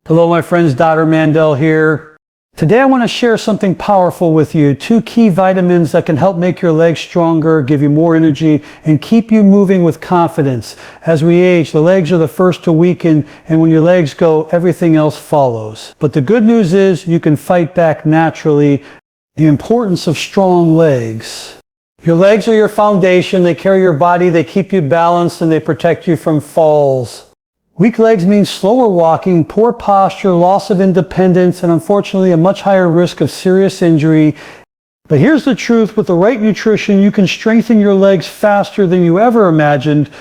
Hello my friends, Dr. Mandell here. Today I want to share something powerful with you. 2 key vitamins that can help make your legs stronger, give you more energy, and keep you moving with confidence. As we age, the legs are the first to weaken, and when your legs go, everything else follows. But the good news is you can fight back naturally. The importance of strong legs. Your legs are your foundation. They carry your body, they keep you balanced, and they protect you from falls. Weak legs mean slower walking, poor posture, loss of independence, and unfortunately a much higher risk of serious injury. But here's the truth, with the right nutrition, you can strengthen your legs faster than you ever imagined.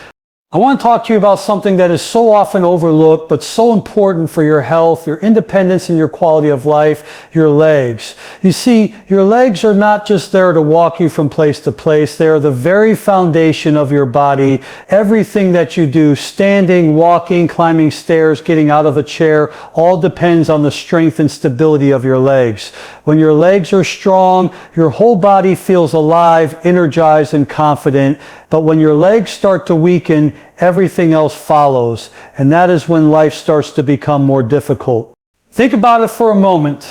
I want to talk to you about something that is so often overlooked, but so important for your health, your independence, and your quality of life, your legs. You see, your legs are not just there to walk you from place to place. They are the very foundation of your body. Everything that you do, standing, walking, climbing stairs, getting out of a chair, all depends on the strength and stability of your legs. When your legs are strong, your whole body feels alive, energized, and confident. But when your legs start to weaken, everything else follows. And that is when life starts to become more difficult. Think about it for a moment.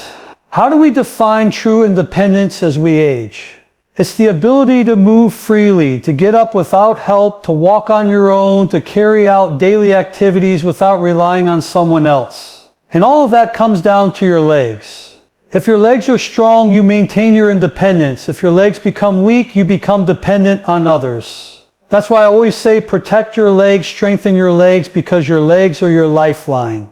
How do we define true independence as we age? It's the ability to move freely, to get up without help, to walk on your own, to carry out daily activities without relying on someone else. And all of that comes down to your legs. If your legs are strong, you maintain your independence. If your legs become weak, you become dependent on others. That's why I always say protect your legs, strengthen your legs, because your legs are your lifeline.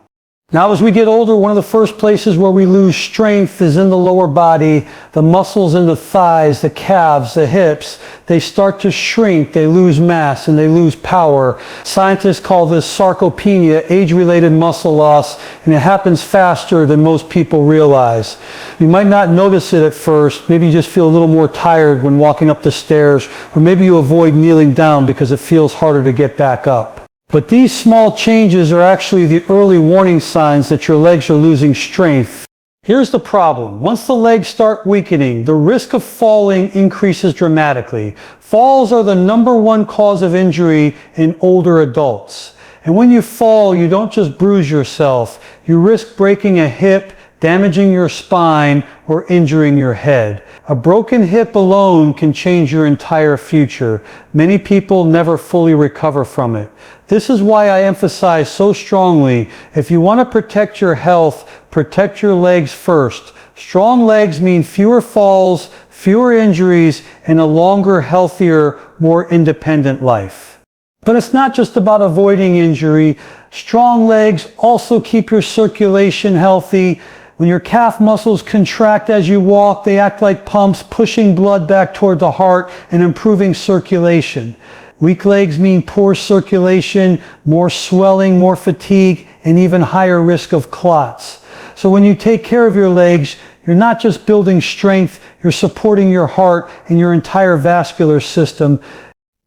Now as we get older, one of the first places where we lose strength is in the lower body. The muscles in the thighs, the calves, the hips, they start to shrink, they lose mass, and they lose power. Scientists call this sarcopenia, age-related muscle loss, and it happens faster than most people realize. You might not notice it at first. Maybe you just feel a little more tired when walking up the stairs, or maybe you avoid kneeling down because it feels harder to get back up. But these small changes are actually the early warning signs that your legs are losing strength. Here's the problem. Once the legs start weakening, the risk of falling increases dramatically. Falls are the #1 cause of injury in older adults. And when you fall, you don't just bruise yourself. You risk breaking a hip, damaging your spine, or injuring your head. A broken hip alone can change your entire future. Many people never fully recover from it. This is why I emphasize so strongly, if you want to protect your health, protect your legs first. Strong legs mean fewer falls, fewer injuries, and a longer, healthier, more independent life. But it's not just about avoiding injury. Strong legs also keep your circulation healthy. When your calf muscles contract as you walk, they act like pumps, pushing blood back toward the heart and improving circulation. Weak legs mean poor circulation, more swelling, more fatigue, and even higher risk of clots. So when you take care of your legs, you're not just building strength, you're supporting your heart and your entire vascular system.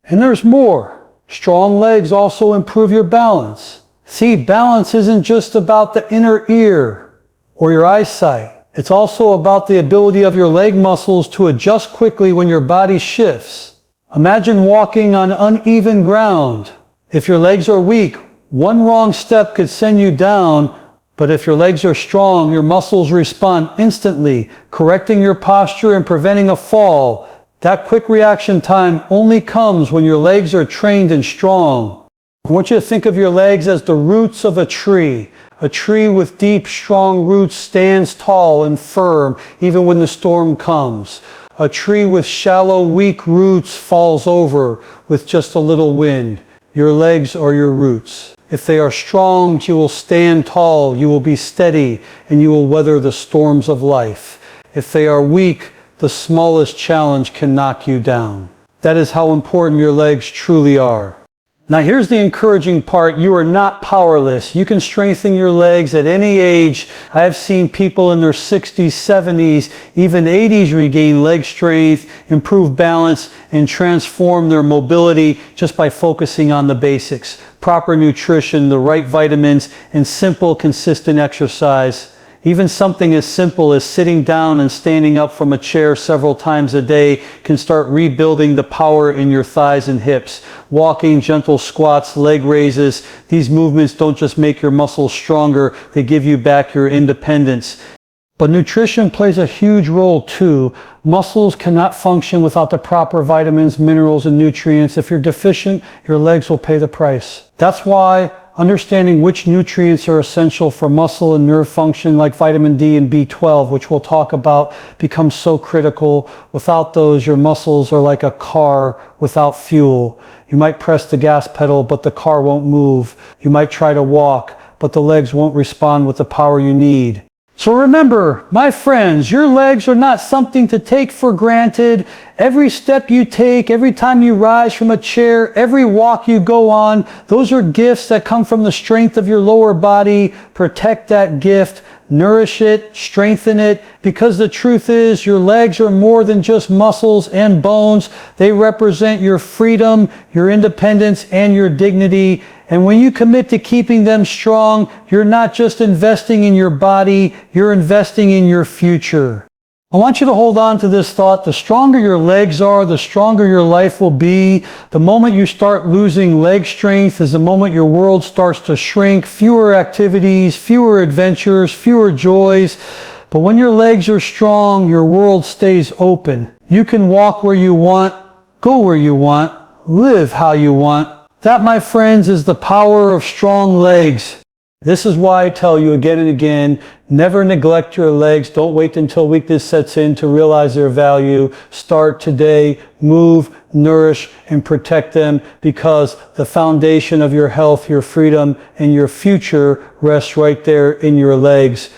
And there's more. Strong legs also improve your balance. See, balance isn't just about the inner ear or your eyesight. It's also about the ability of your leg muscles to adjust quickly when your body shifts. Imagine walking on uneven ground. If your legs are weak, one wrong step could send you down, but if your legs are strong, your muscles respond instantly, correcting your posture and preventing a fall. That quick reaction time only comes when your legs are trained and strong. I want you to think of your legs as the roots of a tree. A tree with deep, strong roots stands tall and firm even when the storm comes. A tree with shallow, weak roots falls over with just a little wind. Your legs are your roots. If they are strong, you will stand tall, you will be steady, and you will weather the storms of life. If they are weak, the smallest challenge can knock you down. That is how important your legs truly are. Now here's the encouraging part. You are not powerless. You can strengthen your legs at any age. I have seen people in their 60s, 70s, even 80s regain leg strength, improve balance, and transform their mobility just by focusing on the basics. Proper nutrition, the right vitamins, and simple, consistent exercise. Even something as simple as sitting down and standing up from a chair several times a day can start rebuilding the power in your thighs and hips. Walking, gentle squats, leg raises, these movements don't just make your muscles stronger, they give you back your independence. But nutrition plays a huge role too. Muscles cannot function without the proper vitamins, minerals, and nutrients. If you're deficient, your legs will pay the price. That's why understanding which nutrients are essential for muscle and nerve function, like vitamin D and B12, which we'll talk about, becomes so critical. Without those, your muscles are like a car without fuel. You might press the gas pedal, but the car won't move. You might try to walk, but the legs won't respond with the power you need. So remember, my friends, your legs are not something to take for granted. Every step you take, every time you rise from a chair, every walk you go on, those are gifts that come from the strength of your lower body. Protect that gift, nourish it, strengthen it, because the truth is your legs are more than just muscles and bones. They represent your freedom, your independence, and your dignity. And when you commit to keeping them strong, you're not just investing in your body, you're investing in your future. I want you to hold on to this thought. The stronger your legs are, the stronger your life will be. The moment you start losing leg strength is the moment your world starts to shrink. Fewer activities, fewer adventures, fewer joys. But when your legs are strong, your world stays open. You can walk where you want, go where you want, live how you want. That, my friends, is the power of strong legs. This is why I tell you again and again, never neglect your legs. Don't wait until weakness sets in to realize their value. Start today, move, nourish, and protect them, because the foundation of your health, your freedom, and your future rests right there in your legs.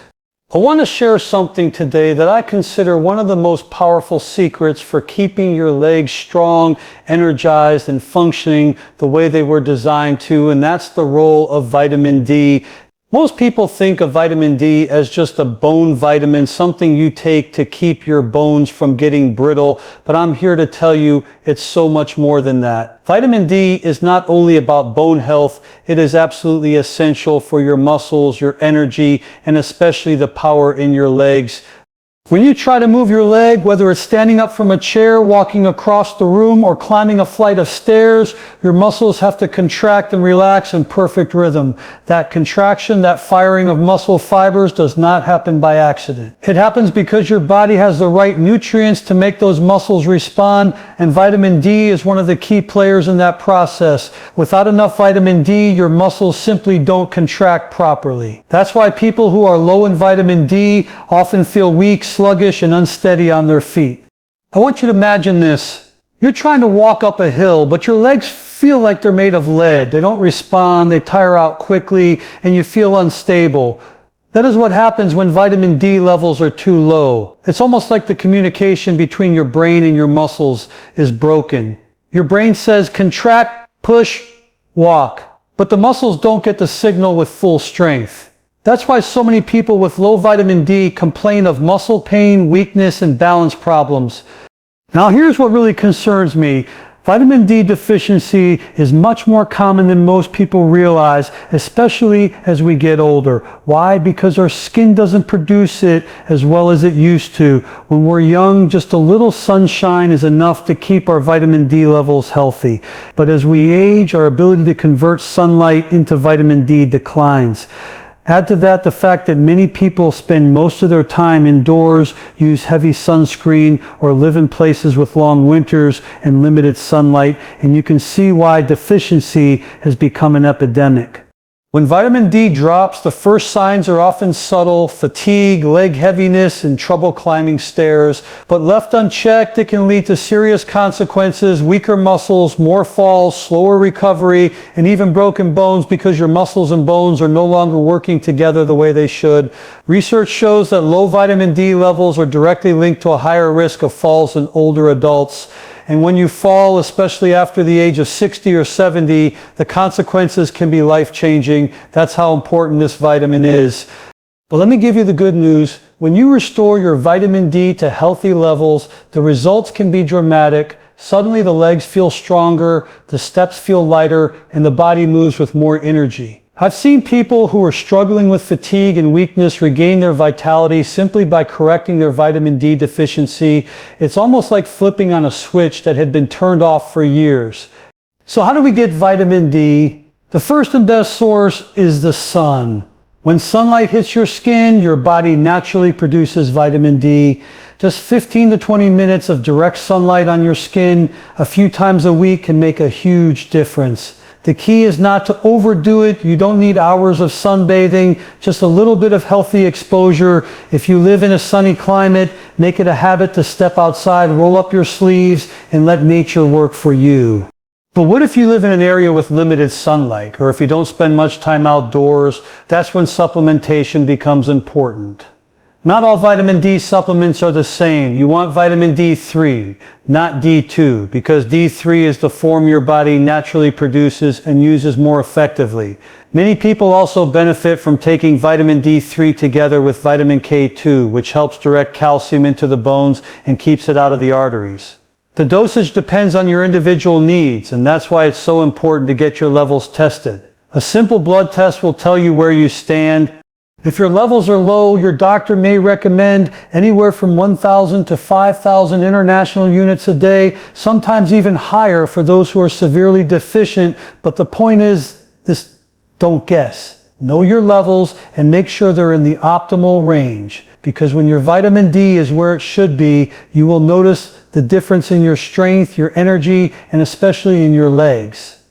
I want to share something today that I consider one of the most powerful secrets for keeping your legs strong, energized, and functioning the way they were designed to, and that's the role of vitamin D. Most people think of vitamin D as just a bone vitamin, something you take to keep your bones from getting brittle, but I'm here to tell you it's so much more than that. Vitamin D is not only about bone health, it is absolutely essential for your muscles, your energy, and especially the power in your legs. When you try to move your leg, whether it's standing up from a chair, walking across the room, or climbing a flight of stairs, your muscles have to contract and relax in perfect rhythm. That contraction, that firing of muscle fibers does not happen by accident. It happens because your body has the right nutrients to make those muscles respond, and vitamin D is one of the key players in that process. Without enough vitamin D, your muscles simply don't contract properly. That's why people who are low in vitamin D often feel weak, sluggish, and unsteady on their feet. I want you to imagine this. You're trying to walk up a hill, but your legs feel like they're made of lead. They don't respond, they tire out quickly, and you feel unstable. That is what happens when vitamin D levels are too low. It's almost like the communication between your brain and your muscles is broken. Your brain says contract, push, walk, but the muscles don't get the signal with full strength. That's why so many people with low vitamin D complain of muscle pain, weakness, and balance problems. Now here's what really concerns me. Vitamin D deficiency is much more common than most people realize, especially as we get older. Why? Because our skin doesn't produce it as well as it used to. When we're young, just a little sunshine is enough to keep our vitamin D levels healthy. But as we age, our ability to convert sunlight into vitamin D declines. Add to that the fact that many people spend most of their time indoors, use heavy sunscreen, or live in places with long winters and limited sunlight, and you can see why deficiency has become an epidemic. When vitamin D drops, the first signs are often subtle: fatigue, leg heaviness, and trouble climbing stairs. But left unchecked, it can lead to serious consequences: weaker muscles, more falls, slower recovery, and even broken bones because your muscles and bones are no longer working together the way they should. Research shows that low vitamin D levels are directly linked to a higher risk of falls in older adults. And when you fall, especially after the age of 60 or 70, the consequences can be life-changing. That's how important this vitamin is. But let me give you the good news. When you restore your vitamin D to healthy levels, the results can be dramatic. Suddenly the legs feel stronger, the steps feel lighter, and the body moves with more energy. I've seen people who are struggling with fatigue and weakness regain their vitality simply by correcting their vitamin D deficiency. It's almost like flipping on a switch that had been turned off for years. So how do we get vitamin D? The first and best source is the sun. When sunlight hits your skin, your body naturally produces vitamin D. Just 15 to 20 minutes of direct sunlight on your skin a few times a week can make a huge difference. The key is not to overdo it. You don't need hours of sunbathing, just a little bit of healthy exposure. If you live in a sunny climate, make it a habit to step outside, roll up your sleeves, and let nature work for you. But what if you live in an area with limited sunlight, or if you don't spend much time outdoors? That's when supplementation becomes important. Not all vitamin D supplements are the same. You want vitamin D3, not D2, because D3 is the form your body naturally produces and uses more effectively. Many people also benefit from taking vitamin D3 together with vitamin K2, which helps direct calcium into the bones and keeps it out of the arteries. The dosage depends on your individual needs, and that's why it's so important to get your levels tested. A simple blood test will tell you where you stand. If your levels are low, your doctor may recommend anywhere from 1,000 to 5,000 international units a day, sometimes even higher for those who are severely deficient. But the point is, don't guess. Know your levels and make sure they're in the optimal range. Because when your vitamin D is where it should be, you will notice the difference in your strength, your energy, and especially in your legs.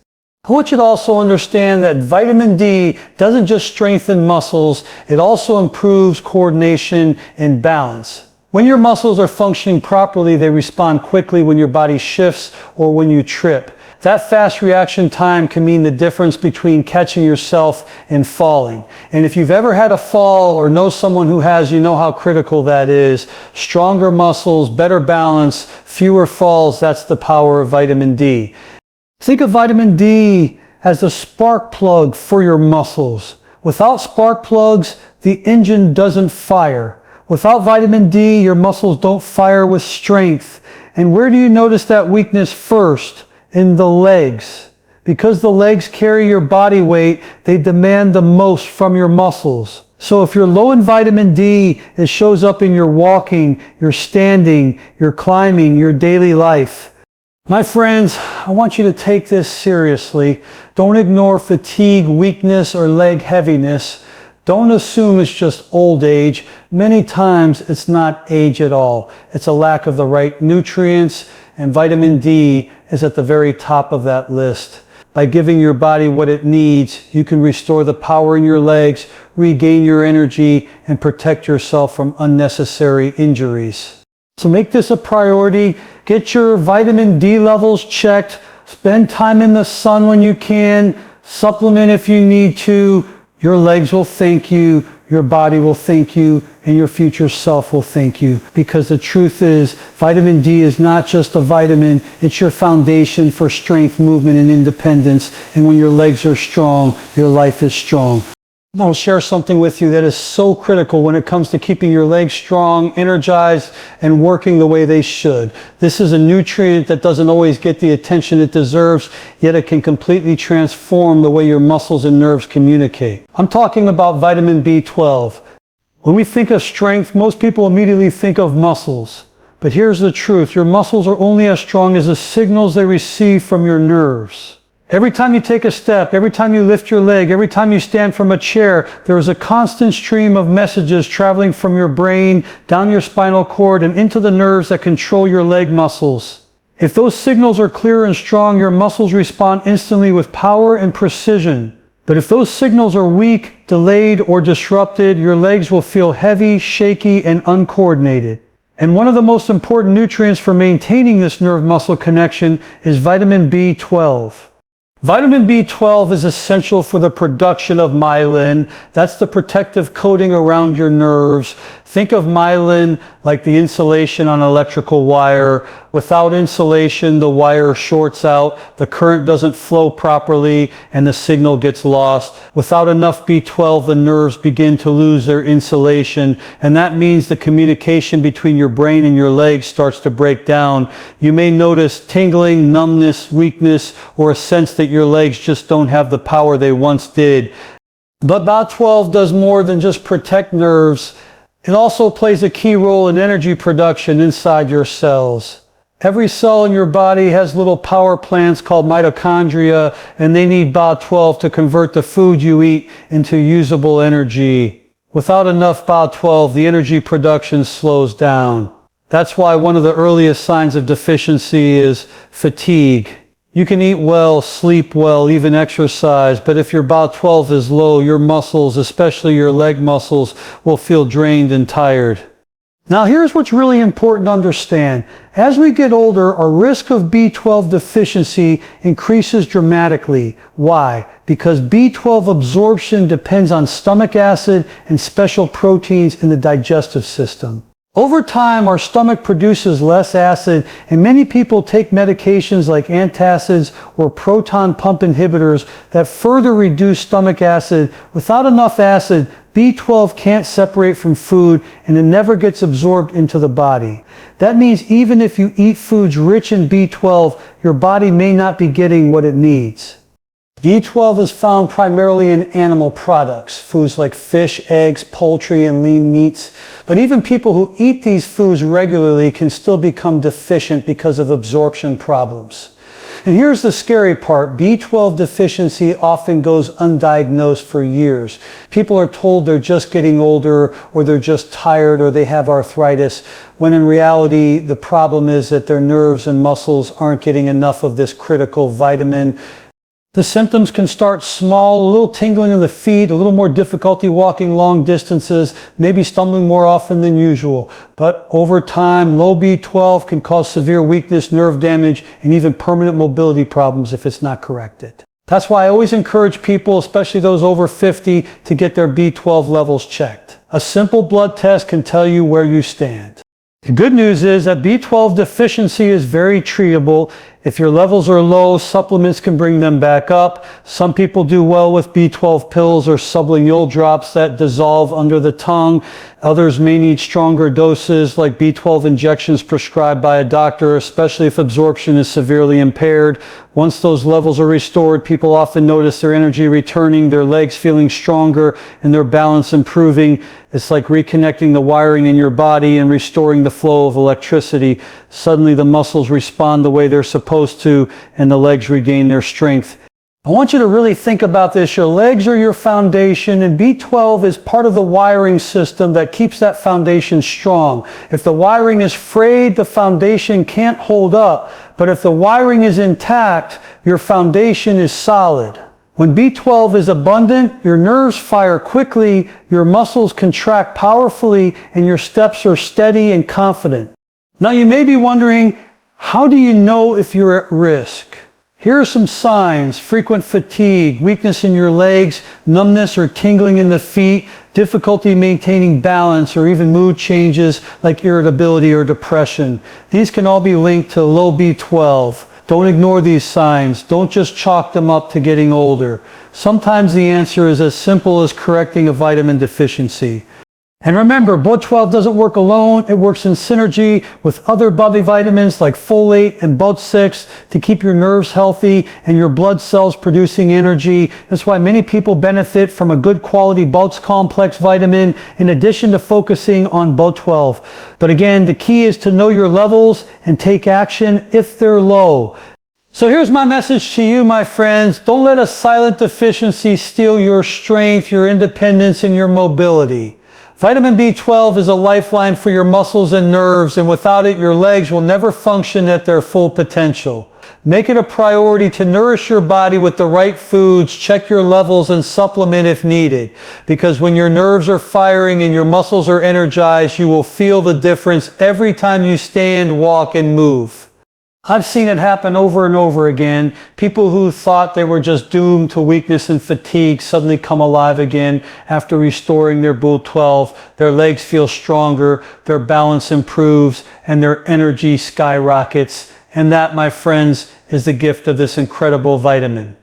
I want you to also understand that vitamin D doesn't just strengthen muscles, it also improves coordination and balance. When your muscles are functioning properly, they respond quickly when your body shifts or when you trip. That fast reaction time can mean the difference between catching yourself and falling. And if you've ever had a fall or know someone who has, you know how critical that is. Stronger muscles, better balance, fewer falls, that's the power of vitamin D. Think of vitamin D as the spark plug for your muscles. Without spark plugs, the engine doesn't fire. Without vitamin D, your muscles don't fire with strength. And where do you notice that weakness first? In the legs. Because the legs carry your body weight, they demand the most from your muscles. So if you're low in vitamin D, it shows up in your walking, your standing, your climbing, your daily life. My friends, I want you to take this seriously. Don't ignore fatigue, weakness, or leg heaviness. Don't assume it's just old age. Many times it's not age at all. It's a lack of the right nutrients, and vitamin D is at the very top of that list. By giving your body what it needs, you can restore the power in your legs, regain your energy, and protect yourself from unnecessary injuries. So make this a priority. Get your vitamin D levels checked. Spend time in the sun when you can. Supplement if you need to. Your legs will thank you. Your body will thank you. And your future self will thank you. Because the truth is, vitamin D is not just a vitamin. It's your foundation for strength, movement, and independence. And when your legs are strong, your life is strong. I'll share something with you that is so critical when it comes to keeping your legs strong, energized, and working the way they should. This is a nutrient that doesn't always get the attention it deserves, yet it can completely transform the way your muscles and nerves communicate. I'm talking about vitamin B12. When we think of strength, most people immediately think of muscles. But here's the truth. Your muscles are only as strong as the signals they receive from your nerves. Every time you take a step, every time you lift your leg, every time you stand from a chair, there is a constant stream of messages traveling from your brain, down your spinal cord, and into the nerves that control your leg muscles. If those signals are clear and strong, your muscles respond instantly with power and precision. But if those signals are weak, delayed, or disrupted, your legs will feel heavy, shaky, and uncoordinated. And one of the most important nutrients for maintaining this nerve-muscle connection is vitamin B12. Vitamin B12 is essential for the production of myelin. That's the protective coating around your nerves. Think of myelin like the insulation on an electrical wire. Without insulation, the wire shorts out, the current doesn't flow properly, and the signal gets lost. Without enough B12, the nerves begin to lose their insulation, and that means the communication between your brain and your legs starts to break down. You may notice tingling, numbness, weakness, or a sense that your legs just don't have the power they once did. But B12 does more than just protect nerves. It also plays a key role in energy production inside your cells. Every cell in your body has little power plants called mitochondria, and they need B12 to convert the food you eat into usable energy. Without enough B12, the energy production slows down. That's why one of the earliest signs of deficiency is fatigue. You can eat well, sleep well, even exercise, but if your B12 is low, your muscles, especially your leg muscles, will feel drained and tired. Now here's what's really important to understand. As we get older, our risk of B12 deficiency increases dramatically. Why? Because B12 absorption depends on stomach acid and special proteins in the digestive system. Over time, our stomach produces less acid, and many people take medications like antacids or proton pump inhibitors that further reduce stomach acid. Without enough acid, B12 can't separate from food, and it never gets absorbed into the body. That means even if you eat foods rich in B12, your body may not be getting what it needs. B12 is found primarily in animal products, foods like fish, eggs, poultry, and lean meats. But even people who eat these foods regularly can still become deficient because of absorption problems. And here's the scary part. B12 deficiency often goes undiagnosed for years. People are told they're just getting older, or they're just tired, or they have arthritis, when in reality the problem is that their nerves and muscles aren't getting enough of this critical vitamin. The symptoms can start small, a little tingling in the feet, a little more difficulty walking long distances, maybe stumbling more often than usual. But over time, low B12 can cause severe weakness, nerve damage, and even permanent mobility problems if it's not corrected. That's why I always encourage people, especially those over 50, to get their B12 levels checked. A simple blood test can tell you where you stand. The good news is that B12 deficiency is very treatable. If your levels are low, supplements can bring them back up. Some people do well with B12 pills or sublingual drops that dissolve under the tongue. Others may need stronger doses like B12 injections prescribed by a doctor, especially if absorption is severely impaired. Once those levels are restored, people often notice their energy returning, their legs feeling stronger, and their balance improving. It's like reconnecting the wiring in your body and restoring the flow of electricity. Suddenly the muscles respond the way they're supposed to, and the legs regain their strength. I want you to really think about this. Your legs are your foundation, and B12 is part of the wiring system that keeps that foundation strong. If the wiring is frayed, the foundation can't hold up. But if the wiring is intact, your foundation is solid. When B12 is abundant, your nerves fire quickly, your muscles contract powerfully, and your steps are steady and confident. Now you may be wondering, how do you know if you're at risk? Here are some signs: frequent fatigue, weakness in your legs, numbness or tingling in the feet, difficulty maintaining balance, or even mood changes like irritability or depression. These can all be linked to low B12. Don't ignore these signs. Don't just chalk them up to getting older. Sometimes the answer is as simple as correcting a vitamin deficiency. And remember, B12 doesn't work alone. It works in synergy with other body vitamins like folate and B6 to keep your nerves healthy and your blood cells producing energy. That's why many people benefit from a good quality B complex vitamin in addition to focusing on B12. But again, the key is to know your levels and take action if they're low. So here's my message to you, my friends. Don't let a silent deficiency steal your strength, your independence, and your mobility. Vitamin B12 is a lifeline for your muscles and nerves, and without it, your legs will never function at their full potential. Make it a priority to nourish your body with the right foods, check your levels, and supplement if needed. Because when your nerves are firing and your muscles are energized, you will feel the difference every time you stand, walk, and move. I've seen it happen over and over again. People who thought they were just doomed to weakness and fatigue suddenly come alive again after restoring their B12. Their legs feel stronger, their balance improves, and their energy skyrockets. And that, my friends, is the gift of this incredible vitamin.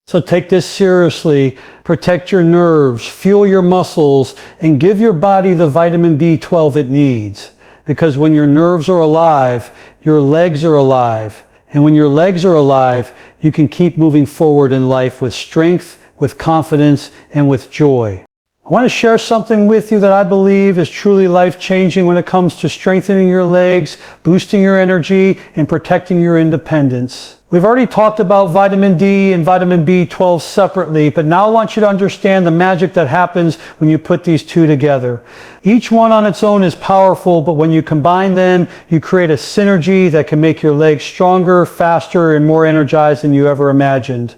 So take this seriously. Protect your nerves, fuel your muscles, and give your body the vitamin B12 it needs. Because when your nerves are alive, your legs are alive. And when your legs are alive, you can keep moving forward in life with strength, with confidence, and with joy. I want to share something with you that I believe is truly life-changing when it comes to strengthening your legs, boosting your energy, and protecting your independence. We've already talked about vitamin D and vitamin B12 separately, but now I want you to understand the magic that happens when you put these two together. Each one on its own is powerful, but when you combine them, you create a synergy that can make your legs stronger, faster, and more energized than you ever imagined.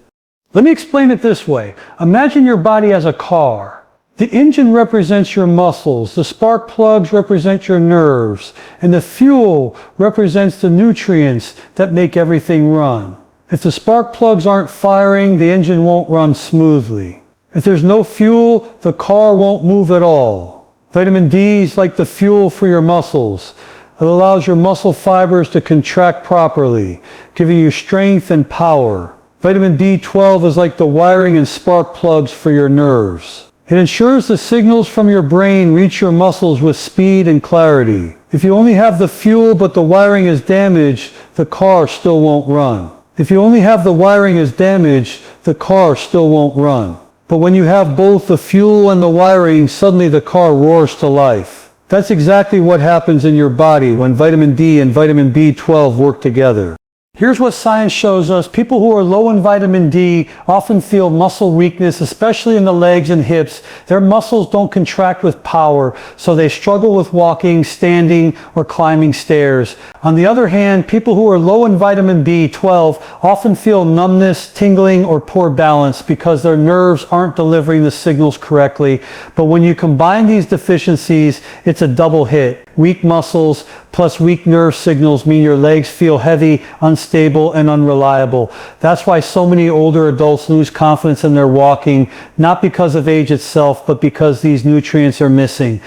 Let me explain it this way. Imagine your body as a car. The engine represents your muscles, the spark plugs represent your nerves, and the fuel represents the nutrients that make everything run. If the spark plugs aren't firing, the engine won't run smoothly. If there's no fuel, the car won't move at all. Vitamin D is like the fuel for your muscles. It allows your muscle fibers to contract properly, giving you strength and power. Vitamin B12 is like the wiring and spark plugs for your nerves. It ensures the signals from your brain reach your muscles with speed and clarity. If you only have the fuel but the wiring is damaged, the car still won't run. If you only have the wiring is damaged, the car still won't run. But when you have both the fuel and the wiring, suddenly the car roars to life. That's exactly what happens in your body when vitamin D and vitamin B12 work together. Here's what science shows us. People who are low in vitamin D often feel muscle weakness, especially in the legs and hips. Their muscles don't contract with power, so they struggle with walking, standing, or climbing stairs. On the other hand, people who are low in vitamin B12 often feel numbness, tingling, or poor balance because their nerves aren't delivering the signals correctly. But when you combine these deficiencies, it's a double hit. Weak muscles plus weak nerve signals mean your legs feel heavy, unstable, and unreliable. That's why so many older adults lose confidence in their walking, not because of age itself, but because these nutrients are missing.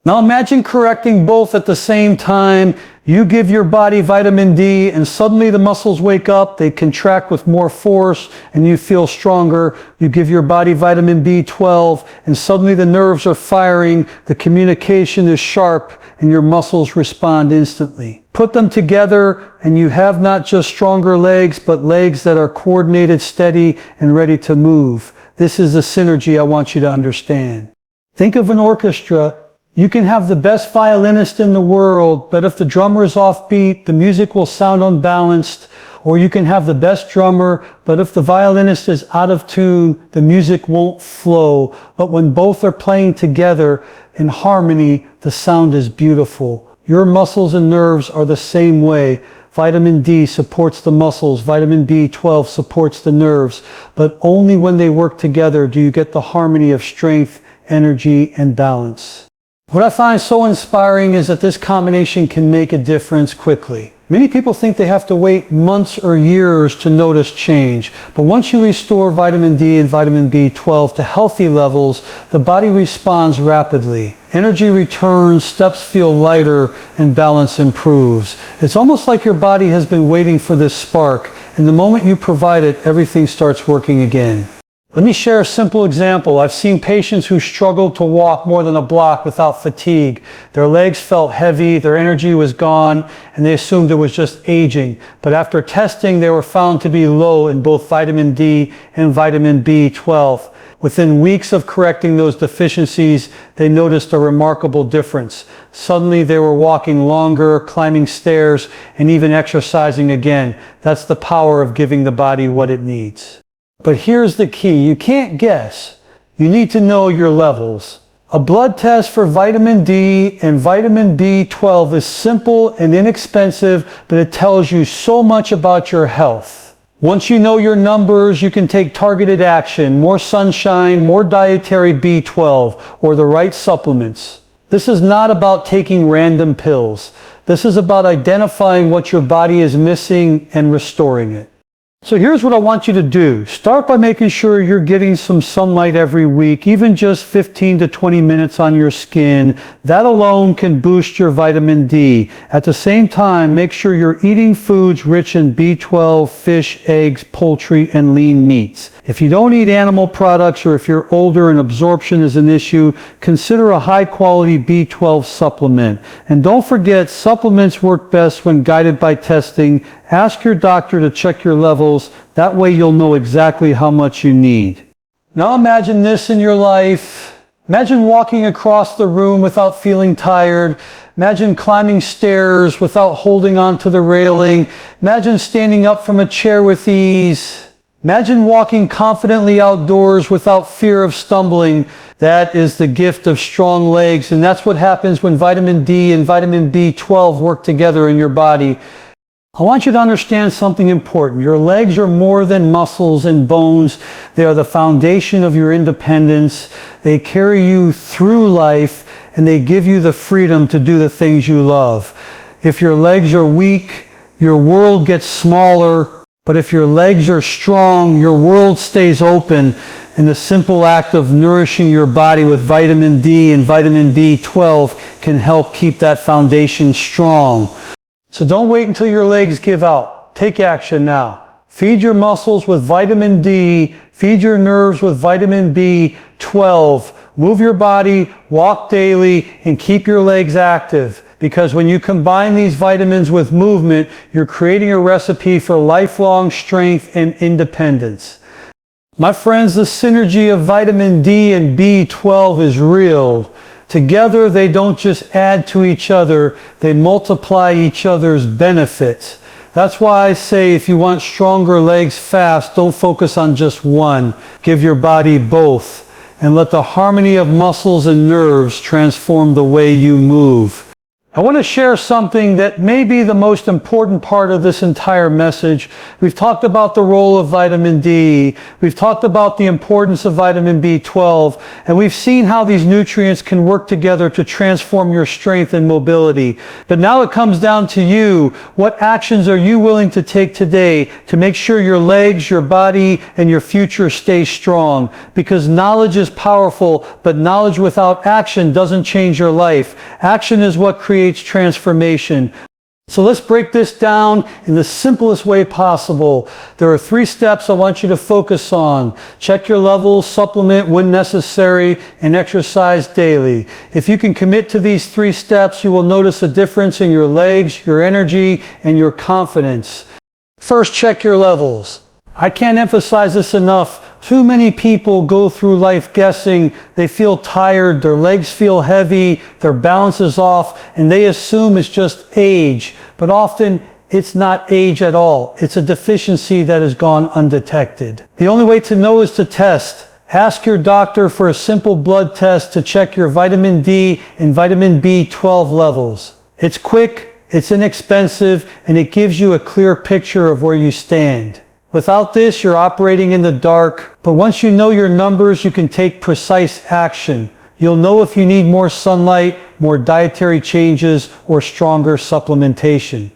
Now imagine correcting both at the same time. You give your body vitamin D and suddenly the muscles wake up, they contract with more force and you feel stronger. You give your body vitamin B12 and suddenly the nerves are firing, the communication is sharp, and your muscles respond instantly. Put them together and you have not just stronger legs, but legs that are coordinated, steady, and ready to move. This is the synergy I want you to understand. Think of an orchestra. You can have the best violinist in the world, but if the drummer is offbeat, the music will sound unbalanced. Or you can have the best drummer, but if the violinist is out of tune, the music won't flow. But when both are playing together in harmony, the sound is beautiful. Your muscles and nerves are the same way. Vitamin D supports the muscles, vitamin B12 supports the nerves, but only when they work together do you get the harmony of strength, energy, and balance. What I find so inspiring is that this combination can make a difference quickly. Many people think they have to wait months or years to notice change, but once you restore vitamin D and vitamin B12 to healthy levels, the body responds rapidly. Energy returns, steps feel lighter, and balance improves. It's almost like your body has been waiting for this spark, and the moment you provide it, everything starts working again. Let me share a simple example. I've seen patients who struggled to walk more than a block without fatigue. Their legs felt heavy, their energy was gone, and they assumed it was just aging. But after testing, they were found to be low in both vitamin D and vitamin B12. Within weeks of correcting those deficiencies, they noticed a remarkable difference. Suddenly they were walking longer, climbing stairs, and even exercising again. That's the power of giving the body what it needs. But here's the key. You can't guess. You need to know your levels. A blood test for vitamin D and vitamin B12 is simple and inexpensive, but it tells you so much about your health. Once you know your numbers, you can take targeted action, more sunshine, more dietary B12, or the right supplements. This is not about taking random pills. This is about identifying what your body is missing and restoring it. So here's what I want you to do. Start by making sure you're getting some sunlight every week, even just 15 to 20 minutes on your skin. That alone can boost your vitamin D. At the same time, make sure you're eating foods rich in B12, fish, eggs, poultry, and lean meats. If you don't eat animal products or if you're older and absorption is an issue, consider a high-quality B12 supplement. And don't forget, supplements work best when guided by testing. Ask your doctor to check your levels. That way you'll know exactly how much you need. Now imagine this in your life. Imagine walking across the room without feeling tired. Imagine climbing stairs without holding on to the railing. Imagine standing up from a chair with ease. Imagine walking confidently outdoors without fear of stumbling. That is the gift of strong legs, and that's what happens when vitamin D and vitamin B12 work together in your body. I want you to understand something important. Your legs are more than muscles and bones. They are the foundation of your independence. They carry you through life, and they give you the freedom to do the things you love. If your legs are weak, your world gets smaller. But if your legs are strong, your world stays open. And the simple act of nourishing your body with vitamin D and vitamin B12 can help keep that foundation strong. So don't wait until your legs give out. Take action now. Feed your muscles with vitamin D. Feed your nerves with vitamin B12. Move your body, walk daily, and keep your legs active. Because when you combine these vitamins with movement, you're creating a recipe for lifelong strength and independence. My friends, the synergy of vitamin D and B12 is real. Together, they don't just add to each other, they multiply each other's benefits. That's why I say if you want stronger legs fast, don't focus on just one. Give your body both, and let the harmony of muscles and nerves transform the way you move. I want to share something that may be the most important part of this entire message. We've talked about the role of vitamin D. We've talked about the importance of vitamin B12. And we've seen how these nutrients can work together to transform your strength and mobility. But now it comes down to you. What actions are you willing to take today to make sure your legs, your body, and your future stay strong? Because knowledge is powerful, but knowledge without action doesn't change your life. Action is what creates transformation. So let's break this down in the simplest way possible. There are 3 steps I want you to focus on. Check your levels, supplement when necessary, and exercise daily. If you can commit to these 3 steps, you will notice a difference in your legs, your energy, and your confidence. First, check your levels. I can't emphasize this enough. Too many people go through life guessing. They feel tired, their legs feel heavy, their balance is off, and they assume it's just age. But often it's not age at all. It's a deficiency that has gone undetected. The only way to know is to test. Ask your doctor for a simple blood test to check your vitamin D and vitamin B12 levels. It's quick, it's inexpensive, and it gives you a clear picture of where you stand. Without this, you're operating in the dark, but once you know your numbers, you can take precise action. You'll know if you need more sunlight, more dietary changes, or stronger supplementation.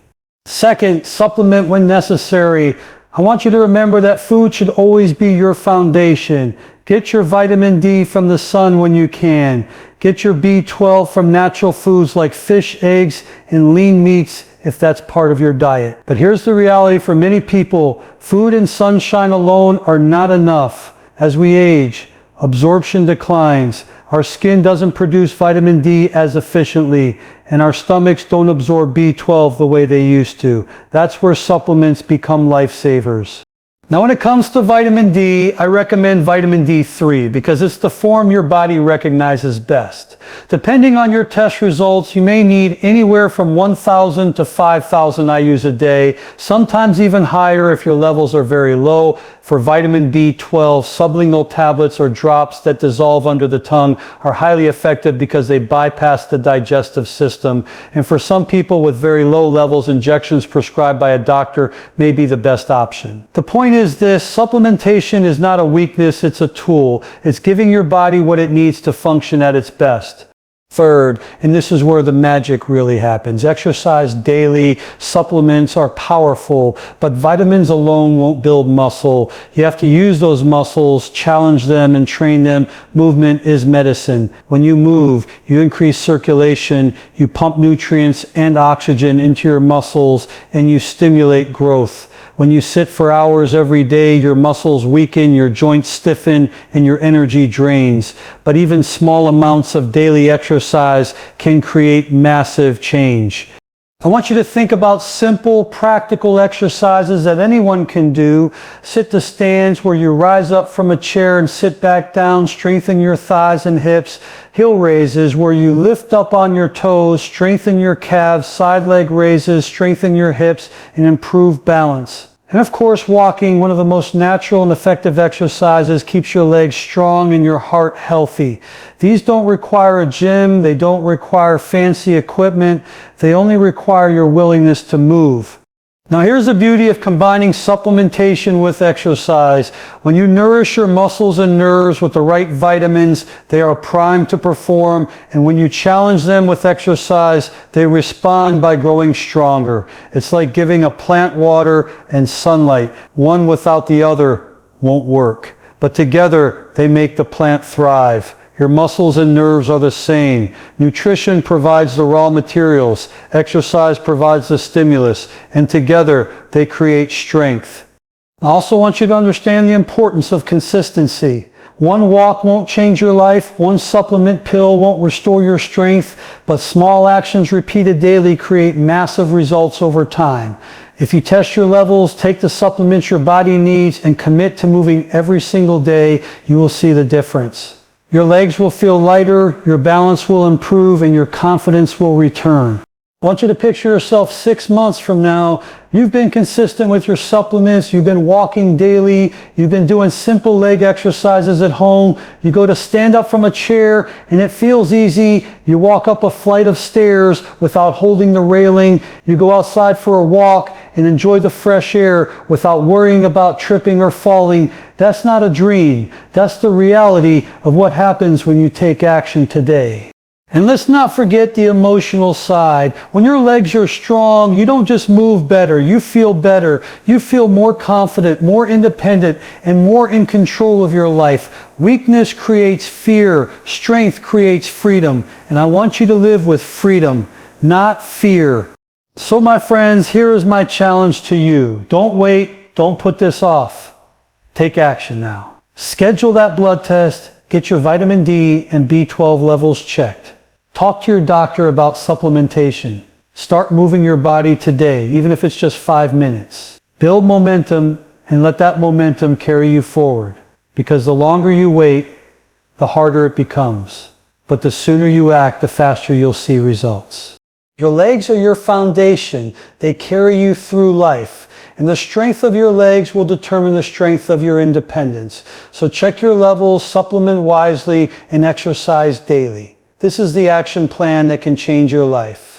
Second, supplement when necessary. I want you to remember that food should always be your foundation. Get your vitamin D from the sun when you can. Get your B12 from natural foods like fish, eggs, and lean meats if that's part of your diet. But here's the reality for many people. Food and sunshine alone are not enough. As we age, absorption declines. Our skin doesn't produce vitamin D as efficiently, and our stomachs don't absorb B12 the way they used to. That's where supplements become lifesavers. Now when it comes to vitamin D, I recommend vitamin D3 because it's the form your body recognizes best. Depending on your test results, you may need anywhere from 1,000 to 5,000 IUs a day, sometimes even higher if your levels are very low. For vitamin B12, sublingual tablets or drops that dissolve under the tongue are highly effective because they bypass the digestive system. And for some people with very low levels, injections prescribed by a doctor may be the best option. The point is this: supplementation is not a weakness, it's a tool. It's giving your body what it needs to function at its best. Third, and this is where the magic really happens, exercise daily. Supplements are powerful, but vitamins alone won't build muscle. You have to use those muscles, challenge them, and train them. Movement is medicine. When you move, you increase circulation, you pump nutrients and oxygen into your muscles, and you stimulate growth. When you sit for hours every day, your muscles weaken, your joints stiffen, and your energy drains. But even small amounts of daily exercise can create massive change. I want you to think about simple, practical exercises that anyone can do. Sit to stands where you rise up from a chair and sit back down, strengthen your thighs and hips. Heel raises where you lift up on your toes, strengthen your calves. Side leg raises, strengthen your hips and improve balance. And of course, walking, one of the most natural and effective exercises, keeps your legs strong and your heart healthy. These don't require a gym. They don't require fancy equipment. They only require your willingness to move. Now here's the beauty of combining supplementation with exercise. When you nourish your muscles and nerves with the right vitamins, they are primed to perform, and when you challenge them with exercise, they respond by growing stronger. It's like giving a plant water and sunlight. One without the other won't work, but together they make the plant thrive. Your muscles and nerves are the same. Nutrition provides the raw materials. Exercise provides the stimulus. And together, they create strength. I also want you to understand the importance of consistency. One walk won't change your life. One supplement pill won't restore your strength. But small actions repeated daily create massive results over time. If you test your levels, take the supplements your body needs, and commit to moving every single day, you will see the difference. Your legs will feel lighter, your balance will improve, and your confidence will return. I want you to picture yourself 6 months from now. You've been consistent with your supplements. You've been walking daily. You've been doing simple leg exercises at home. You go to stand up from a chair and it feels easy. You walk up a flight of stairs without holding the railing. You go outside for a walk and enjoy the fresh air without worrying about tripping or falling. That's not a dream. That's the reality of what happens when you take action today. And let's not forget the emotional side. When your legs are strong, you don't just move better, you feel better. You feel more confident, more independent, and more in control of your life. Weakness creates fear. Strength creates freedom. And I want you to live with freedom, not fear. So my friends, here is my challenge to you. Don't wait. Don't put this off. Take action now. Schedule that blood test. Get your vitamin D and B12 levels checked. Talk to your doctor about supplementation. Start moving your body today, even if it's just 5 minutes. Build momentum and let that momentum carry you forward. Because the longer you wait, the harder it becomes. But the sooner you act, the faster you'll see results. Your legs are your foundation. They carry you through life. And the strength of your legs will determine the strength of your independence. So check your levels, supplement wisely, and exercise daily. This is the action plan that can change your life.